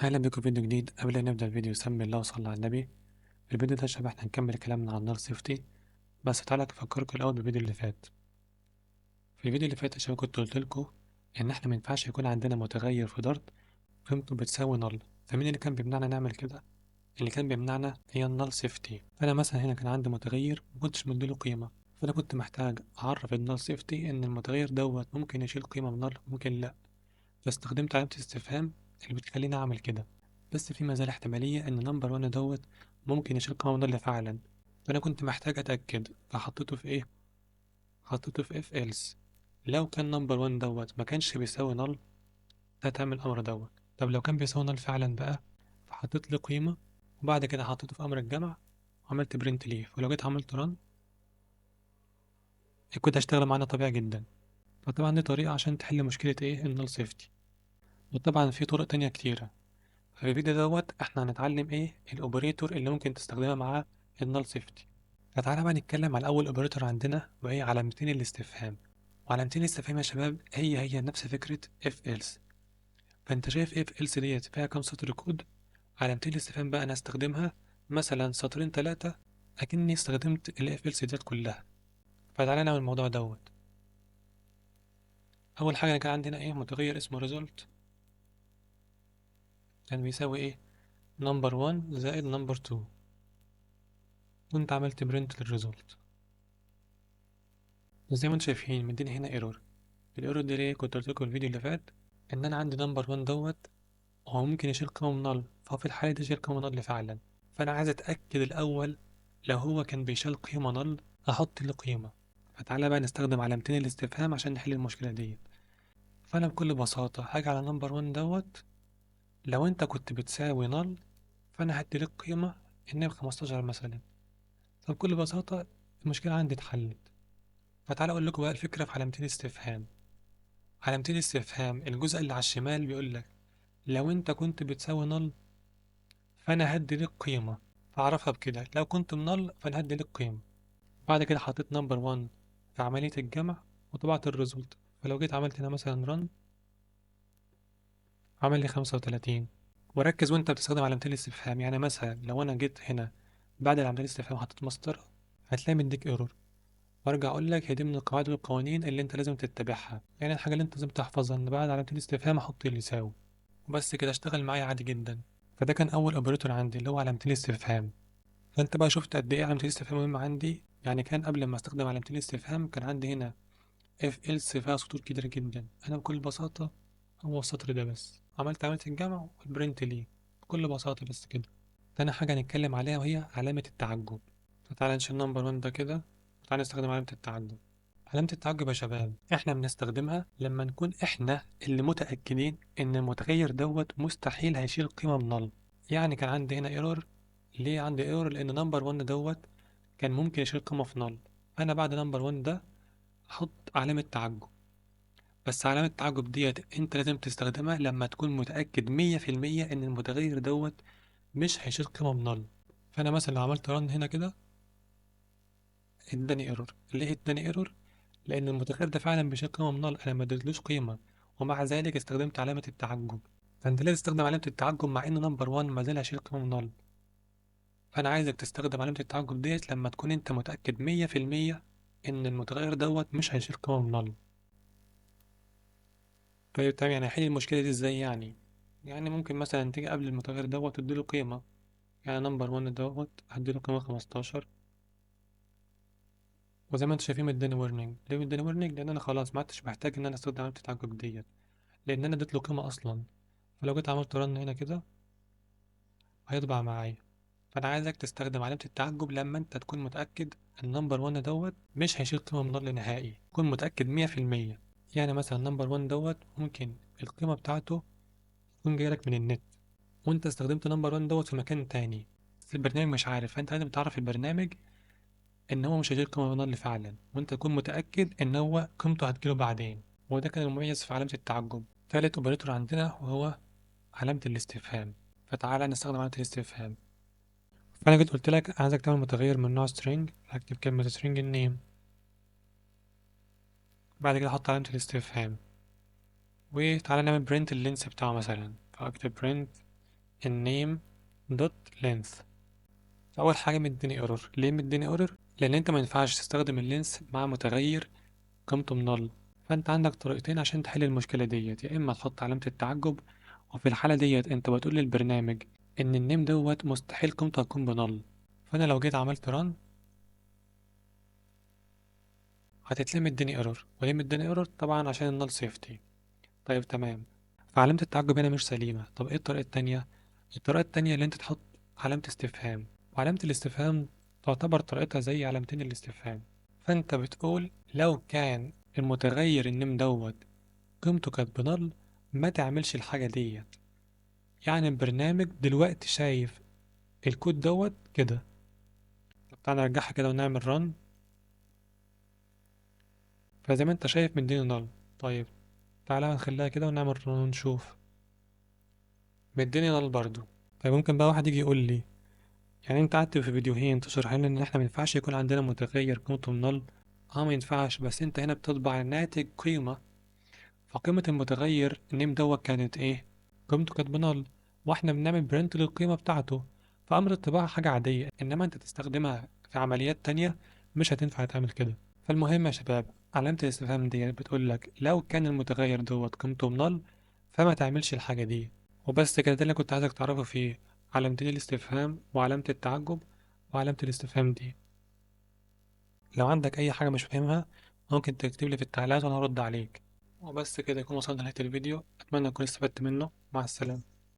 أهلا بكم في فيديو جديد. قبل أن نبدأ الفيديو سمي الله وصلى على النبي. في الفيديو ده يا شباب احنا هنكمل كلامنا عن نار سيفتي، بس تعالى أفكركم الأول بالفيديو اللي فات. في الفيديو اللي فات يا شباب كنت قلت لكم إن احنا مينفعش يكون عندنا متغير في دارت قيمته بتساوي نل. فمين اللي كان بيمنعنا نعمل كده؟ اللي كان بيمنعنا هي النل سيفتي. فأنا مثلا هنا كان عندي متغير مكنتش مديله قيمة، فأنا كنت محتاج أعرف النل سيفتي إن المتغير دوت ممكن يشيل قيمة من نل ممكن لأ، فاستخدمت علامة استفهام اللي بتخليني أعمل كده. بس في مازال احتمالية إن نمبر 1 دوت ممكن يشيل قيمة مضلة فعلا، فأنا كنت محتاج أتأكد، فحطيته في إيه؟ حطيته في if else. لو كان نمبر 1 دوت ما كانش بيساوي نل، هتعمل الأمر دوت. طب لو كان بيساوي نل فعلا بقى، فحطيت له قيمة وبعد كده حطيته في أمر الجمع وعملت برنت ليف، ولو جيت عملت رن الكود هيشتغل معانا طبيعي جدا. فطبعا دي طريقة عشان تحل مشكلة إيه النل سيفتي، وطبعا في طرق تانية كتيرة. في الفيديو دوت احنا هنتعلم ايه الاوبريتور اللي ممكن تستخدمها مع النال سيفتي. فتعالى بقى نتكلم على اول اوبريتور عندنا وهي علامتين الاستفهام. وعلامتين الاستفهام يا شباب هي نفس فكرة اف else. فانت شايف اف else ديت فيها كام سطر كود؟ علامتين الاستفهام بقى انا هستخدمها مثلا سطرين تلاتة اكني استخدمت الاف else ديت كلها. فتعالى نعمل الموضوع دوت. اول حاجة كان عندنا ايه متغير اسمه result، كان بيساوي ايه نمبر 1 زائد نمبر 2، كنت عملت برنت للريزولت. زي ما انتم شايفين مديني هنا ايرور. الايرور دي ليه؟ كنت قلت لكم الفيديو اللي فات ان انا عندي نمبر 1 دوت هو ممكن يشيل قيمه من نل، فهو في الحاله دي يشيل قيمه نل فعلا. فانا عايز اتاكد الاول لو هو كان بيشيل قيمه نل احط له قيمه. فتعالى بقى نستخدم علامتين الاستفهام عشان نحل المشكله دي. فانا بكل بساطه هاجي على نمبر 1 دوت، لو انت كنت بتساوي نل فانا هدي لك قيمه ان ب 15 مثلا. فبكل بساطه المشكله عندي اتحلت. فتعالى اقول لكم بقى الفكره في علامتين الاستفهام. علامتين استفهام الجزء اللي على الشمال بيقول لك لو انت كنت بتساوي نل فانا هدي لك قيمة، فاعرفها بكده لو كنت بنل فانا هدي لك قيمة. بعد كده حطيت نمبر 1 في عملية الجمع وطبعت الريزولت. فلو جيت عملت هنا مثلا رن عمل لي 35. وركز وانت بتستخدم علامتين الاستفهام، يعني مثلا لو انا جيت هنا بعد علامتين الاستفهام حطيت مسطرة هتلاقي مديك ايرور. وارجع اقول لك هي دي من القواعد والقوانين اللي انت لازم تتبعها، يعني الحاجة اللي انت لازم تحفظها ان بعد علامتين الاستفهام احط اللي يساوي، وبس كده اشتغل معايا عادي جدا. فده كان اول اوبريتور عندي اللي هو علامتين الاستفهام. فانت بقى شفت قد ايه علامتين الاستفهام مهمة عندي. يعني كان قبل ما استخدم علامتين الاستفهام كان عندي هنا اف else فيها سطور كتير جدا، انا بكل بساطة هو السطر ده بس عملت عملية الجمع والبرنت ليه بكل بساطة بس كده. تاني حاجة هنتكلم عليها وهي علامة التعجب. فتعالى نشيل نمبر 1 ده كده وتعالى نستخدم علامة التعجب. علامة التعجب يا شباب احنا بنستخدمها لما نكون احنا اللي متأكدين ان المتغير دوت مستحيل هيشيل قيمة من نل. يعني كان عندي هنا ايرور. ليه عندي ايرور؟ لان نمبر 1 دوت كان ممكن يشيل قيمة في نل. انا بعد نمبر 1 ده احط علامة تعجب. بس علامة التعجب ديت انت لازم تستخدمها لما تكون متأكد 100% ان المتغير دوت مش هيشيل قيمة من نل. فانا مثلا لو عملت رن هنا كده اداني ايرور. ليه اداني ايرور؟ لان المتغير ده فعلا بيشيل قيمه من نل، انا ما اديتلوش قيمه ومع ذلك استخدمت علامه التعجب. فانت لازم تستخدم علامه التعجب مع ان نمبر 1 ما زال هيشيل قيمه من نل. فانا عايزك تستخدم علامه التعجب ديت لما تكون انت متاكد 100% ان المتغير دوت مش هيشيل قيمه من نل. طيب تمام، يعني هحل المشكله دي ازاي يعني؟ يعني ممكن مثلا تيجي قبل المتغير دوت تديله قيمه. يعني نمبر 1 دوت هديله قيمه 15، وزي ما انتوا شايفين مداني ورنينج. ليه مداني ورنينج؟ لان انا خلاص ما عدتش محتاج ان انا استخدم علامه التعجب ديت، لان انا اديت له قيمه اصلا. فلو جيت عملت رن هنا كده هيطبع معايا. فانا عايزك تستخدم علامه التعجب لما انت تكون متاكد ان نمبر 1 دوت مش هيشيل قيمه من نل نهائي، تكون متاكد 100%. يعني مثلا نمبر 1 دوت ممكن القيمه بتاعته تكون جايلك من النت وانت استخدمت نمبر 1 دوت في مكان تاني، بس البرنامج مش عارف. فانت لازم تعرف البرنامج ان هو مش هيشيل قيمه من نل فعلا، وانت تكون متاكد ان هو قيمته هتجيله بعدين. وده كان المميز في علامه التعجب. تالت اوبريتور عندنا وهو علامة الاستفهام. فتعالى نستخدم علامة الاستفهام. فأنا جيت قلت لك عايزك تعمل متغير من نوع string، هكتب كلمة string النيم، بعد كده أحط علامة الاستفهام، وتعالى نعمل print اللينس بتاعه مثلا، فأكتب print النيم دوت لينث. اول حاجه مديني ايرور. ليه مديني ايرور؟ لان انت ما ينفعش تستخدم اللينث مع متغير قيمته بنل. فانت عندك طريقتين عشان تحل المشكله ديت، يا اما تحط علامه التعجب، وفي الحاله ديت انت بتقول للبرنامج ان النيم دوت مستحيل قيمته هتكون بنل. فانا لو جيت عملت ران هتتلاقي مديني ايرور. وليه مديني ايرور؟ طبعا عشان النل سيفتي. طيب تمام. فعلامة التعجب هنا مش سليمة. طب ايه الطريقة التانية؟ الطريقة التانية اللي انت تحط علامة استفهام، وعلامة الاستفهام تعتبر طريقتها زي علامتين الاستفهام. فانت بتقول لو كان المتغير النيم دوت قيمته كانت بنل، ما تعملش الحاجة ديت. يعني البرنامج دلوقتي شايف الكود دوت كده. طب تعالى نرجعها كده ونعمل رن. فزي ما انت شايف مديني نل. طيب تعالى نخليها كده ونعمل رن ونشوف. مديني نل برضو. طيب ممكن بقى واحد يجي يقول لي، يعني انت قعدت في فيديوهين تشرح لنا ان احنا مينفعش يكون عندنا متغير قيمته نل. اه مينفعش، بس انت هنا بتطبع الناتج قيمة. فقيمة المتغير النيم دوت كانت ايه؟ قيمته كانت بنل، واحنا بنعمل برنت للقيمة بتاعته. فأمر الطباعة حاجة عادية، انما انت تستخدمها في عمليات تانية مش هتنفع تعمل كده. فالمهم يا شباب، علامة الاستفهام دي بتقول لك لو كان المتغير دوت قيمته بنل فما تعملش الحاجة دي. وبس كده، ده اللي كنت عايزك تعرفه فيه علامتين الاستفهام وعلامة التعجب وعلامة الاستفهام دي. لو عندك أي حاجة مش فاهمها ممكن تكتب لي في التعليقات وأنا هرد عليك. وبس كده يكون وصلنا لنهاية الفيديو. أتمنى أكون استفدت منه. مع السلامة.